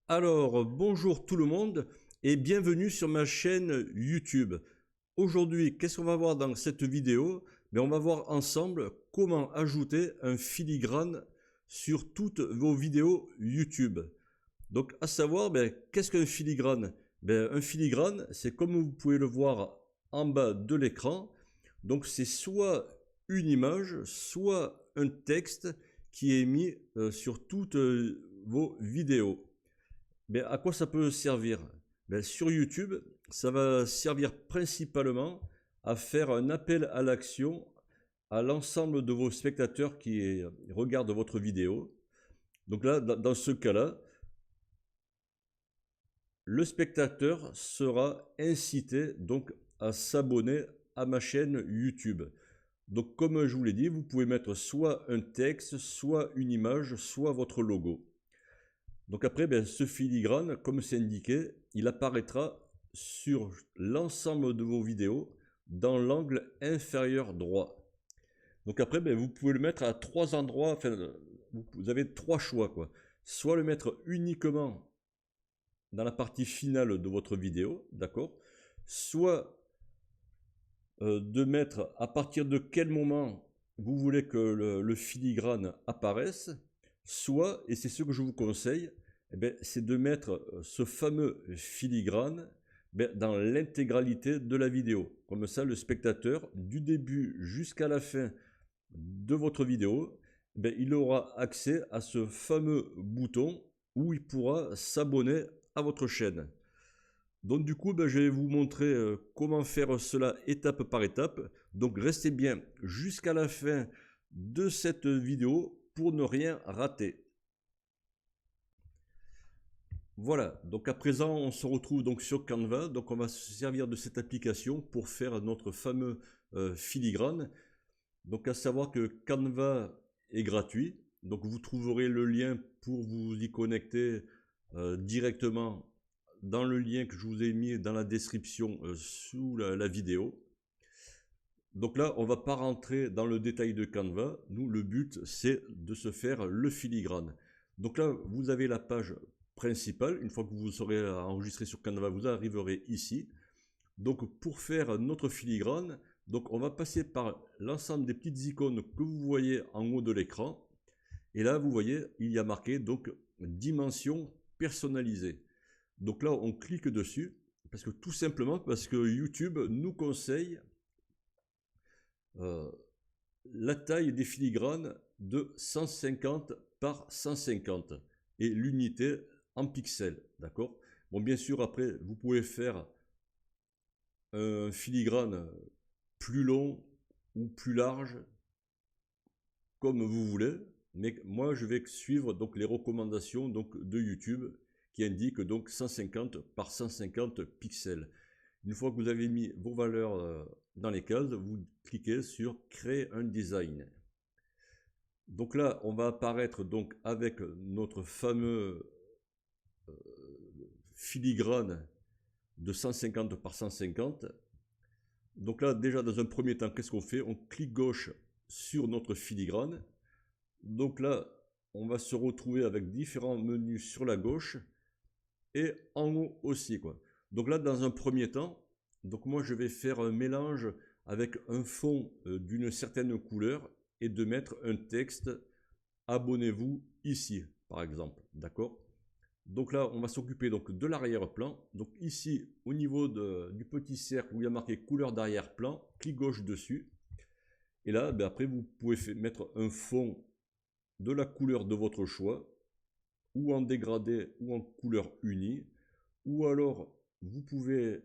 Alors, bonjour tout le monde et bienvenue sur ma chaîne YouTube. Aujourd'hui, qu'est-ce qu'on va voir dans cette vidéo? On va voir ensemble comment ajouter un filigrane sur toutes vos vidéos YouTube. Donc, à savoir, qu'est-ce qu'un filigrane? Un filigrane, c'est comme vous pouvez le voir en bas de l'écran. Donc, c'est soit une image, soit un texte qui est mis sur toutes vos vidéos. À quoi ça peut servir? Sur YouTube, ça va servir principalement à faire un appel à l'action à l'ensemble de vos spectateurs qui regardent votre vidéo. Donc là, dans ce cas-là, le spectateur sera incité donc à s'abonner à ma chaîne YouTube. Donc comme je vous l'ai dit, vous pouvez mettre soit un texte, soit une image, soit votre logo. Donc après, ce filigrane, comme c'est indiqué, il apparaîtra sur l'ensemble de vos vidéos dans l'angle inférieur droit. Donc après, vous pouvez le mettre à trois endroits, enfin, vous avez trois choix, quoi. Soit le mettre uniquement dans la partie finale de votre vidéo, d'accord? Soit de mettre à partir de quel moment vous voulez que le filigrane apparaisse, soit, et c'est ce que je vous conseille, c'est de mettre ce fameux filigrane dans l'intégralité de la vidéo. Comme ça, le spectateur, du début jusqu'à la fin de votre vidéo, il aura accès à ce fameux bouton où il pourra s'abonner à votre chaîne. Donc du coup, je vais vous montrer comment faire cela étape par étape. Donc restez bien jusqu'à la fin de cette vidéo pour ne rien rater. Voilà, donc à présent on se retrouve donc sur Canva. Donc on va se servir de cette application pour faire notre fameux filigrane. Donc à savoir que Canva est gratuit. Donc vous trouverez le lien pour vous y connecter directement dans le lien que je vous ai mis dans la description sous la vidéo. Donc là, on ne va pas rentrer dans le détail de Canva. Nous, le but, c'est de se faire le filigrane. Donc là, vous avez la page principale. Une fois que vous serez enregistré sur Canva, vous arriverez ici. Donc pour faire notre filigrane, donc on va passer par l'ensemble des petites icônes que vous voyez en haut de l'écran. Et là, vous voyez, il y a marqué donc dimension personnalisée. Donc là, on clique dessus, tout simplement parce que YouTube nous conseille la taille des filigranes de 150 par 150 et l'unité en pixels, d'accord? Bon, bien sûr, après, vous pouvez faire un filigrane plus long ou plus large, comme vous voulez, mais moi, je vais suivre donc les recommandations donc, de YouTube qui indique donc 150 par 150 pixels. Une fois que vous avez mis vos valeurs dans les cases, vous cliquez sur créer un design. Donc là, on va apparaître donc avec notre fameux filigrane de 150 par 150. Donc là, déjà dans un premier temps, qu'est-ce qu'on fait? On clique gauche sur notre filigrane. Donc là, on va se retrouver avec différents menus sur la gauche et en haut aussi, quoi. Donc là, dans un premier temps, donc moi je vais faire un mélange avec un fond d'une certaine couleur et de mettre un texte abonnez-vous ici, par exemple, d'accord? Donc là, on va s'occuper donc de l'arrière-plan. Donc ici, au niveau du petit cercle où il y a marqué couleur d'arrière-plan, clic gauche dessus. Et là, après, vous pouvez mettre un fond de la couleur de votre choix, ou en dégradé ou en couleur unie, ou alors vous pouvez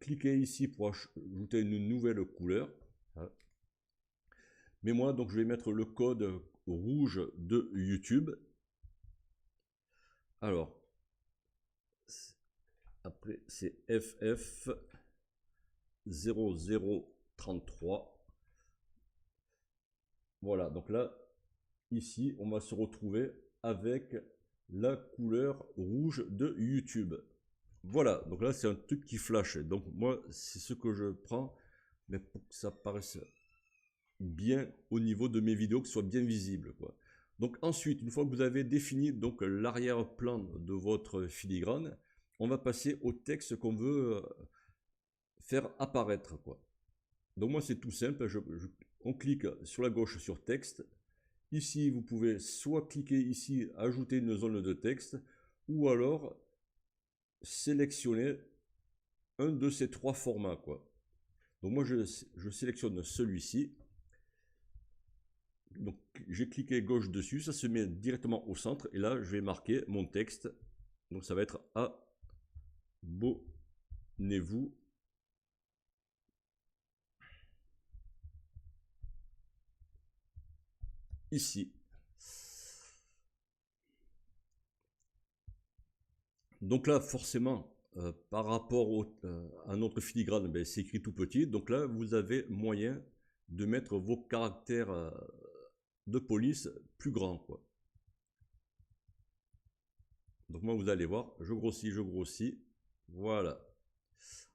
cliquer ici pour ajouter une nouvelle couleur. Mais moi, donc, je vais mettre le code rouge de YouTube. Alors, après, c'est FF 0033. Voilà, donc là, ici, on va se retrouver avec la couleur rouge de YouTube. Voilà, donc là, c'est un truc qui flash. Donc moi, c'est ce que je prends, mais pour que ça paraisse bien au niveau de mes vidéos, que ce soit bien visible, quoi. Donc ensuite, une fois que vous avez défini donc l'arrière-plan de votre filigrane, on va passer au texte qu'on veut faire apparaître, quoi. Donc moi c'est tout simple, on clique sur la gauche sur texte. Ici vous pouvez soit cliquer ici, ajouter une zone de texte, ou alors sélectionner un de ces trois formats, quoi. Donc moi je sélectionne celui-ci. Donc j'ai cliqué gauche dessus, ça se met directement au centre et là je vais marquer mon texte. Donc ça va être abonnez-vous ici. Donc là forcément par rapport à notre filigrane, ben, c'est écrit tout petit. Donc là vous avez moyen de mettre vos caractères de police plus grands, quoi. Donc moi vous allez voir, je grossis, voilà.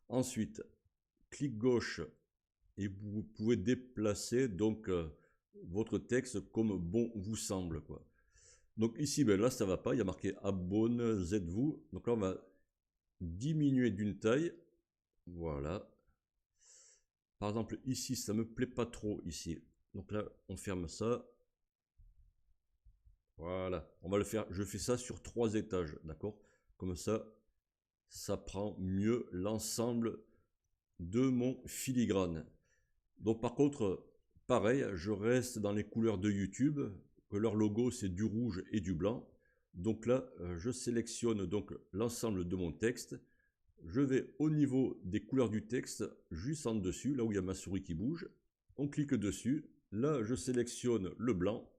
Ensuite, clic gauche et vous pouvez déplacer donc votre texte comme bon vous semble, quoi. Donc ici, ben là ça va pas, il y a marqué abonnez-vous. Donc là on va diminuer d'une taille, voilà. Par exemple ici ça me plaît pas trop ici, donc là on ferme ça. Voilà, on va le faire, je fais ça sur 3 étages, d'accord? Comme ça prend mieux l'ensemble de mon filigrane. Donc par contre, pareil, je reste dans les couleurs de YouTube, que leur logo c'est du rouge et du blanc. Donc là, je sélectionne donc l'ensemble de mon texte. Je vais au niveau des couleurs du texte, juste en dessus, là où il y a ma souris qui bouge. On clique dessus. Là, je sélectionne le blanc.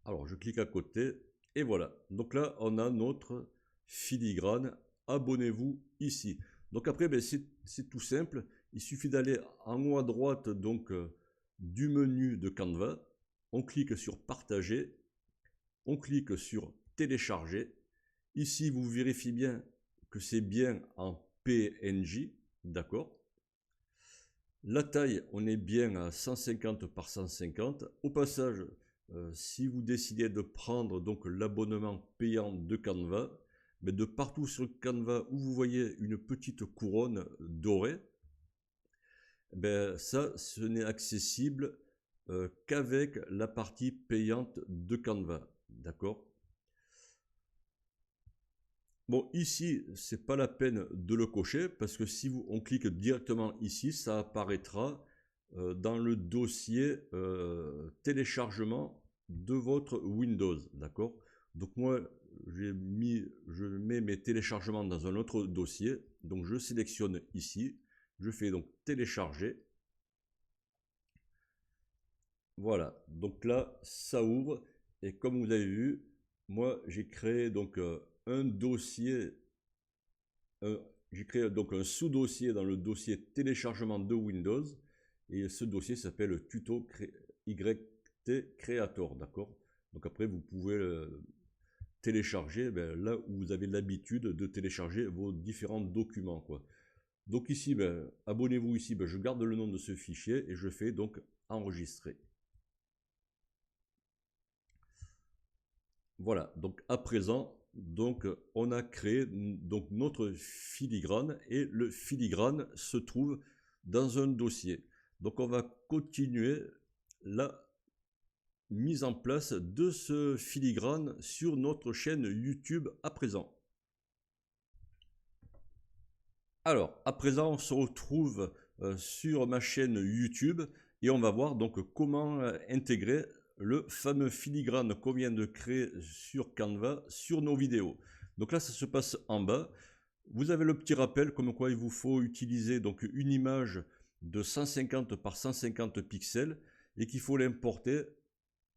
Alors, je clique à côté. Et voilà. Donc là, on a notre filigrane. Abonnez-vous ici. Donc après, ben, c'est tout simple. Il suffit d'aller en haut à droite donc, du menu de Canva. On clique sur Partager. On clique sur Télécharger. Ici, vous vérifiez bien que c'est bien en PNG. D'accord. La taille, on est bien à 150 par 150. Au passage, si vous décidez de prendre donc l'abonnement payant de Canva, mais de partout sur Canva où vous voyez une petite couronne dorée, ben ça, ce n'est accessible qu'avec la partie payante de Canva, d'accord? Bon, ici, c'est pas la peine de le cocher parce que si on clique directement ici, ça apparaîtra dans le dossier téléchargement de votre Windows, d'accord? Donc moi, je mets mes téléchargements dans un autre dossier, donc je sélectionne ici, je fais donc télécharger. Voilà, donc là, ça ouvre et comme vous avez vu, moi j'ai créé donc un dossier, j'ai créé donc un sous-dossier dans le dossier téléchargement de Windows et ce dossier s'appelle tuto YT Creator, d'accord? Donc après vous pouvez télécharger ben, là où vous avez l'habitude de télécharger vos différents documents, quoi. Donc ici, ben, abonnez-vous ici, ben, je garde le nom de ce fichier et je fais donc enregistrer. Voilà, donc à présent, donc on a créé donc notre filigrane et le filigrane se trouve dans un dossier. Donc on va continuer la mise en place de ce filigrane sur notre chaîne YouTube à présent. Alors, à présent, on se retrouve sur ma chaîne YouTube et on va voir donc comment intégrer le fameux filigrane qu'on vient de créer sur Canva sur nos vidéos. Donc là, ça se passe en bas. Vous avez le petit rappel comme quoi il vous faut utiliser donc une image de 150 par 150 pixels et qu'il faut l'importer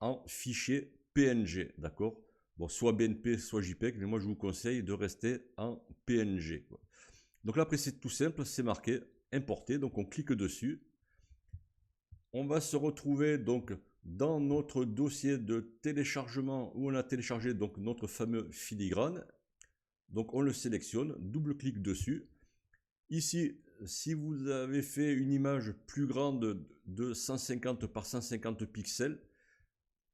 en fichier PNG, d'accord? Bon, soit BNP, soit JPEG, mais moi je vous conseille de rester en PNG, quoi. Donc là, après, c'est tout simple, c'est marqué importer. Donc on clique dessus. On va se retrouver donc dans notre dossier de téléchargement où on a téléchargé donc notre fameux filigrane. Donc on le sélectionne, double-clic dessus. Ici, si vous avez fait une image plus grande de 150 par 150 pixels,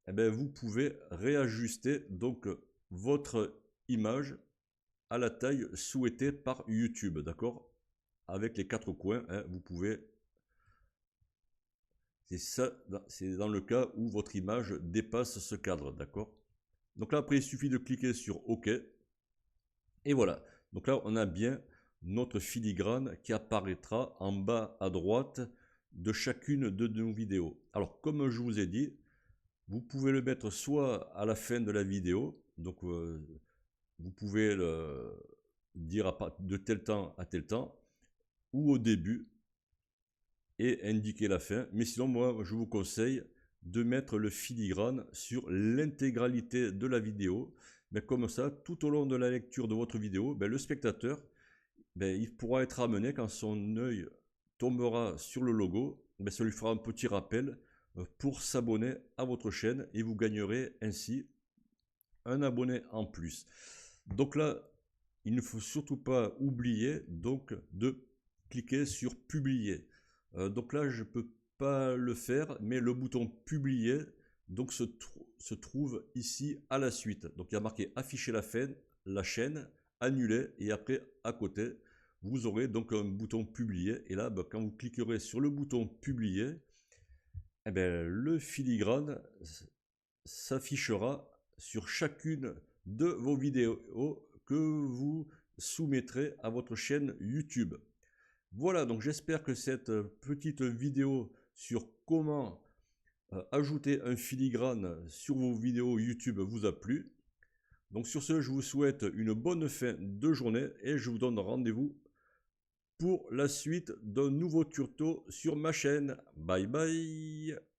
eh bien, vous pouvez réajuster donc votre image à la taille souhaitée par YouTube, d'accord? Avec les 4 coins, hein, vous pouvez. C'est ça, c'est dans le cas où votre image dépasse ce cadre, d'accord? Donc là, après, il suffit de cliquer sur OK. Et voilà. Donc là, on a bien notre filigrane qui apparaîtra en bas à droite de chacune de nos vidéos. Alors, comme je vous ai dit, vous pouvez le mettre soit à la fin de la vidéo, donc vous pouvez le dire de tel temps à tel temps, ou au début, et indiquer la fin. Mais sinon, moi, je vous conseille de mettre le filigrane sur l'intégralité de la vidéo. Mais comme ça, tout au long de la lecture de votre vidéo, le spectateur, il pourra être amené, quand son œil tombera sur le logo, ça lui fera un petit rappel pour s'abonner à votre chaîne et vous gagnerez ainsi un abonné en plus. Donc là, il ne faut surtout pas oublier donc de cliquer sur publier. Donc là, je ne peux pas le faire, mais le bouton publier donc se trouve ici à la suite. Donc il y a marqué afficher la chaîne, annuler, et après à côté, vous aurez donc un bouton publier. Et là, quand vous cliquerez sur le bouton publier, le filigrane s'affichera sur chacune de vos vidéos que vous soumettrez à votre chaîne YouTube. Voilà, donc j'espère que cette petite vidéo sur comment ajouter un filigrane sur vos vidéos YouTube vous a plu. Donc sur ce, je vous souhaite une bonne fin de journée et je vous donne rendez-vous pour la suite d'un nouveau tuto sur ma chaîne. Bye bye!